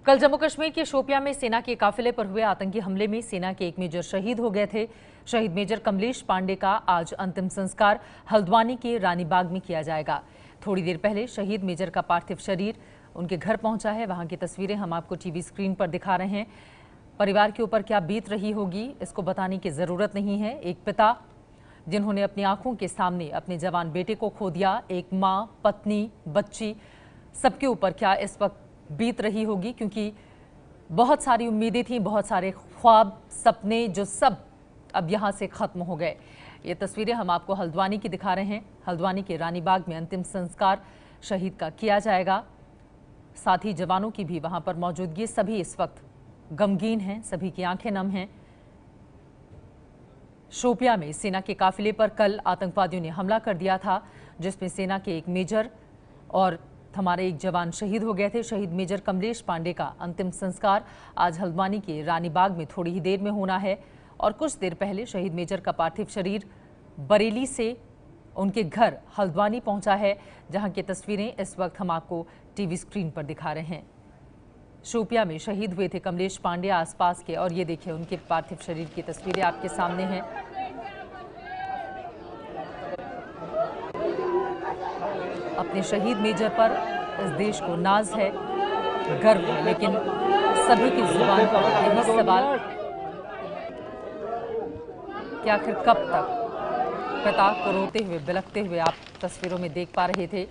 कल जम्मू कश्मीर के शोपियां में सेना के काफिले पर हुए आतंकी हमले में सेना के एक मेजर शहीद हो गए थे। शहीद मेजर कमलेश पांडे का आज अंतिम संस्कार हल्द्वानी के रानीबाग में किया जाएगा। थोड़ी देर पहले शहीद मेजर का पार्थिव शरीर उनके घर पहुंचा है। वहां की तस्वीरें हम आपको टीवी स्क्रीन पर दिखा रहे हैं। परिवार के ऊपर क्या बीत रही होगी इसको बताने की जरूरत नहीं है। एक पिता जिन्होंने अपनी आंखों के सामने अपने जवान बेटे को खो दिया, एक माँ, पत्नी, बच्ची, सबके ऊपर क्या इस वक्त बीत रही होगी, क्योंकि बहुत सारी उम्मीदें थी, बहुत सारे ख्वाब, सपने जो सब अब यहां से खत्म हो गए। ये तस्वीरें हम आपको हल्द्वानी की दिखा रहे हैं। हल्द्वानी के रानीबाग में अंतिम संस्कार शहीद का किया जाएगा। साथ ही जवानों की भी वहां पर मौजूदगी। सभी इस वक्त गमगीन हैं, सभी की आंखें नम हैं। शोपियां में सेना के काफिले पर कल आतंकवादियों ने हमला कर दिया था, जिसमें सेना के एक मेजर और हमारे एक जवान शहीद हो गए थे। शहीद मेजर कमलेश पांडे का अंतिम संस्कार आज हल्द्वानी के रानीबाग में थोड़ी ही देर में होना है और कुछ देर पहले शहीद मेजर का पार्थिव शरीर बरेली से उनके घर हल्द्वानी पहुंचा है, जहां की तस्वीरें इस वक्त हम आपको टीवी स्क्रीन पर दिखा रहे हैं। शोपियां में शहीद हुए थे कमलेश पांडे आसपास के, और ये देखिए उनके पार्थिव शरीर की तस्वीरें आपके सामने हैं। अपने शहीद मेजर पर इस देश को नाज है, गर्व है, लेकिन सभी की जुबान पर यही सवाल कि आखिर कब तक। पिता को रोते हुए, बिलखते हुए आप तस्वीरों में देख पा रहे थे।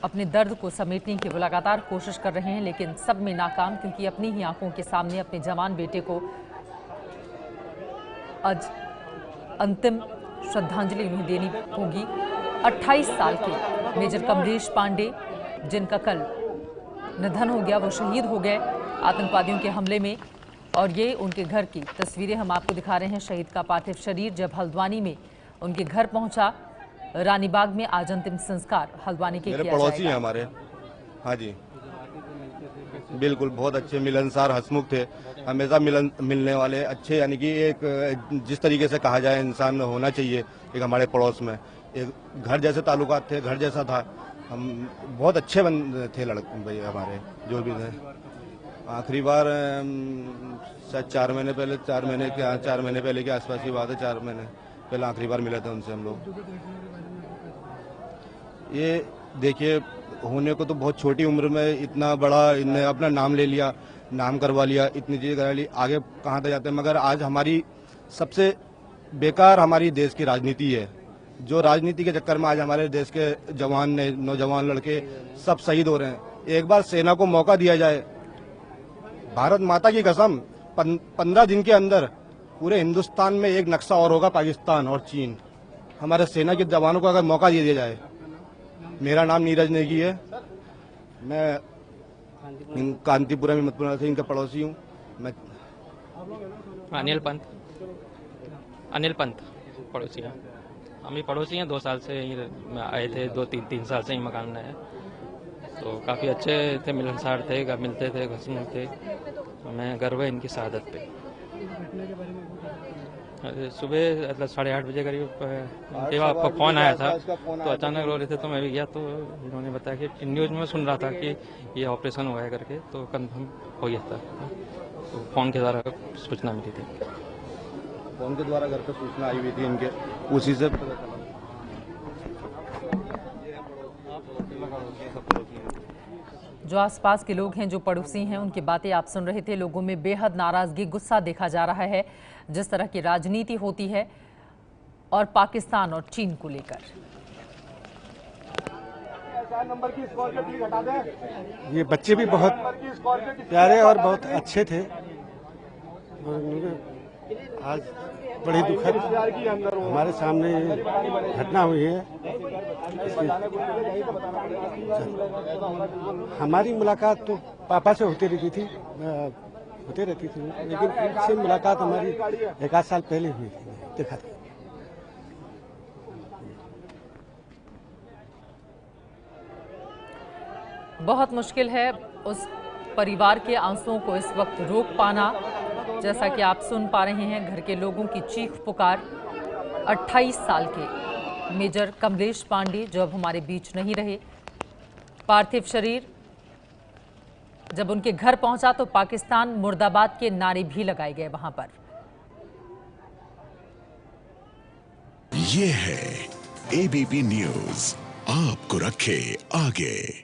अपने दर्द को समेटने की वो लगातार कोशिश कर रहे हैं, लेकिन सब में नाकाम, क्योंकि अपनी ही आंखों के सामने अपने जवान बेटे को आज अंतिम श्रद्धांजलि उन्हें देनी होगी। 28 साल के मेजर कमलेश पांडे, जिनका कल निधन हो गया, वो शहीद हो गए आतंकवादियों के हमले में। और ये उनके घर की तस्वीरें हम आपको दिखा रहे हैं। शहीद का पार्थिव शरीर जब हल्द्वानी में उनके घर पहुंचा, रानीबाग में आज अंतिम संस्कार हल्द्वानी के मेरे पड़ोसी हैं हमारे। हाँ जी, बिल्कुल बहुत अच्छे, मिलनसार, हंसमुख थे, हमेशा मिलने वाले अच्छे, यानी कि एक जिस तरीके से कहा जाए इंसान होना चाहिए। एक हमारे पड़ोस में एक घर जैसे ताल्लुकात थे, घर जैसा था। हम बहुत अच्छे थे लड़के भैया हमारे जो भी थे। आखिरी बार शायद 4 महीने पहले, 4 महीने पहले के आसपास की बात है। 4 महीने पहले आखिरी बार मिले थे उनसे हम लोग। ये देखिए, होने को तो बहुत छोटी उम्र में इतना बड़ा इनने अपना नाम ले लिया, नाम करवा लिया, इतनी चीजें करा ली, आगे कहाँ तक जाते हैं। मगर आज हमारी सबसे बेकार हमारी देश की राजनीति है, जो राजनीति के चक्कर में आज हमारे देश के जवान ने, नौजवान लड़के सब शहीद हो रहे हैं। एक बार सेना को मौका दिया जाए, भारत माता की कसम, 15 दिन के अंदर पूरे हिंदुस्तान में एक नक्शा और होगा, पाकिस्तान और चीन। हमारे सेना के जवानों को अगर मौका दे दिया जाए। मेरा नाम नीरज नेगी है, मैं कांतिपुरा में मतपुरा से इनका पड़ोसी हूँ। मैं अनिल पंत पड़ोसी हैं। हम भी पड़ोसी हैं, 2 साल से यहीं आए थे, 2-3 साल से ही मकान में है। तो काफ़ी अच्छे थे, मिलनसार थे, मिलते थे, हंसमुख थे। हमें गर्व है इनकी शहादत पे। सुबह 8:30 बजे करीब आपका फ़ोन आया था, तो अचानक रो रहे थे, तो मैं भी गया। तो उन्होंने बताया कि न्यूज़ में सुन रहा था कि ये ऑपरेशन हुआ है करके, तो कंफर्म हो गया था। तो फ़ोन के द्वारा सूचना मिली थी। फोन के द्वारा घर पर सूचना आई हुई थी इनके, उसी से पता चला। जो आसपास के लोग हैं, जो पड़ोसी हैं, उनकी बातें आप सुन रहे थे। लोगों में बेहद नाराजगी, गुस्सा देखा जा रहा है जिस तरह की राजनीति होती है और पाकिस्तान और चीन को लेकर। ये बच्चे भी बहुत प्यारे और बहुत अच्छे थे। आज बड़ी दुखद हमारे सामने घटना हुई है। हमारी मुलाकात तो पापा से होती रहती थी, लेकिन इनसे मुलाकात हमारी 1-8 साल पहले हुई थी, देखा था। बहुत मुश्किल है उस परिवार के आंसुओं को इस वक्त रोक पाना। जैसा कि आप सुन पा रहे हैं, घर के लोगों की चीख पुकार। 28 साल के मेजर कमलेश पांडे जो अब हमारे बीच नहीं रहे, पार्थिव शरीर जब उनके घर पहुंचा तो पाकिस्तान मुर्दाबाद के नारे भी लगाए गए वहां पर। ये है एबीपी न्यूज़, आपको रखे आगे।